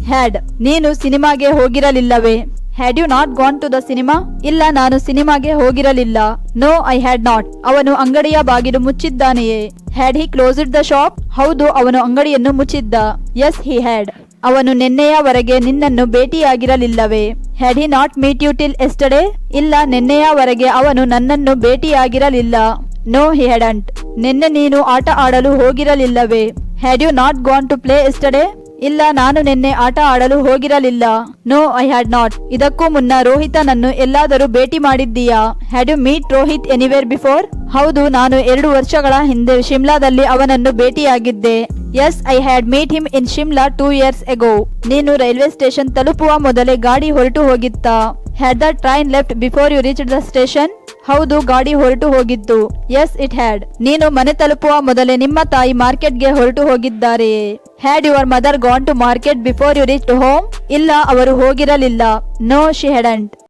Had ನೀನು ಸಿನಿಮಾಗೆ ಹೋಗಿರಲಿಲ್ಲವೇ? Had you not gone to the cinema? ಇಲ್ಲ, ನಾನು ಸಿನಿಮಾಗೆ ಹೋಗಿರಲಿಲ್ಲ. No, I had not. ಅವನು ಅಂಗಡಿಯ ಬಾಗಿಲು ಮುಚ್ಚಿದ್ದಾನೆಯೇ? Had he closed the shop? ಹೌದು, ಅವನು ಅಂಗಡಿಯನ್ನು ಮುಚ್ಚಿದ್ದ. S, he had. ಅವನು ನಿನ್ನೆಯವರೆಗೆ ನಿನ್ನನ್ನು ಭೇಟಿಯಾಗಿರಲಿಲ್ಲವೇ? Had he not meet you till yesterday? ಇಲ್ಲ, ನಿನ್ನೆಯವರೆಗೆ ಅವನು ನನ್ನನ್ನು ಭೇಟಿಯಾಗಿರಲಿಲ್ಲ. ನೋ, ಹಿ ಹ್ಯಾಡಂಟ್. ನಿನ್ನೆ ನೀನು ಆಟ ಆಡಲು ಹೋಗಿರಲಿಲ್ಲವೇ? Had you not gone to play yesterday? ಇಲ್ಲ, ನಾನು ನಿನ್ನೆ ಆಟ ಆಡಲು ಹೋಗಿರಲಿಲ್ಲ. No, I had not. ಇದಕ್ಕೂ ಮುನ್ನ ರೋಹಿತನನ್ನು ಎಲ್ಲಾದರೂ ಭೇಟಿ ಮಾಡಿದ್ದೀಯಾ? Had you meet Rohit anywhere before? ಹೌದು, ನಾನು 2 ವರ್ಷಗಳ ಹಿಂದೆ ಶಿಮ್ಲಾದಲ್ಲಿ ಅವನನ್ನು ಭೇಟಿಯಾಗಿದ್ದೆ. Yes, I had meet him in Shimla 2 years ago. ನೀನು ರೈಲ್ವೆ ಸ್ಟೇಷನ್ ತಲುಪುವ ಮೊದಲೇ ಗಾಡಿ ಹೊರಟು ಹೋಗಿತ್ತಾ? Had the train left before you reached the station? ಹೌದು, ಗಾಡಿ ಹೊರಟು ಹೋಗಿತ್ತು. Yes, it had. ನೀನು ಮನೆ ತಲುಪುವ ಮೊದಲೇ ನಿಮ್ಮ ತಾಯಿ ಮಾರ್ಕೆಟ್ಗೆ ಹೊರಟು ಹೋಗಿದ್ದಾರೆಯೇ? Had your mother gone to market before you reached home? ಇಲ್ಲ, ಅವರು ಹೋಗಿರಲಿಲ್ಲ. No, she hadn't.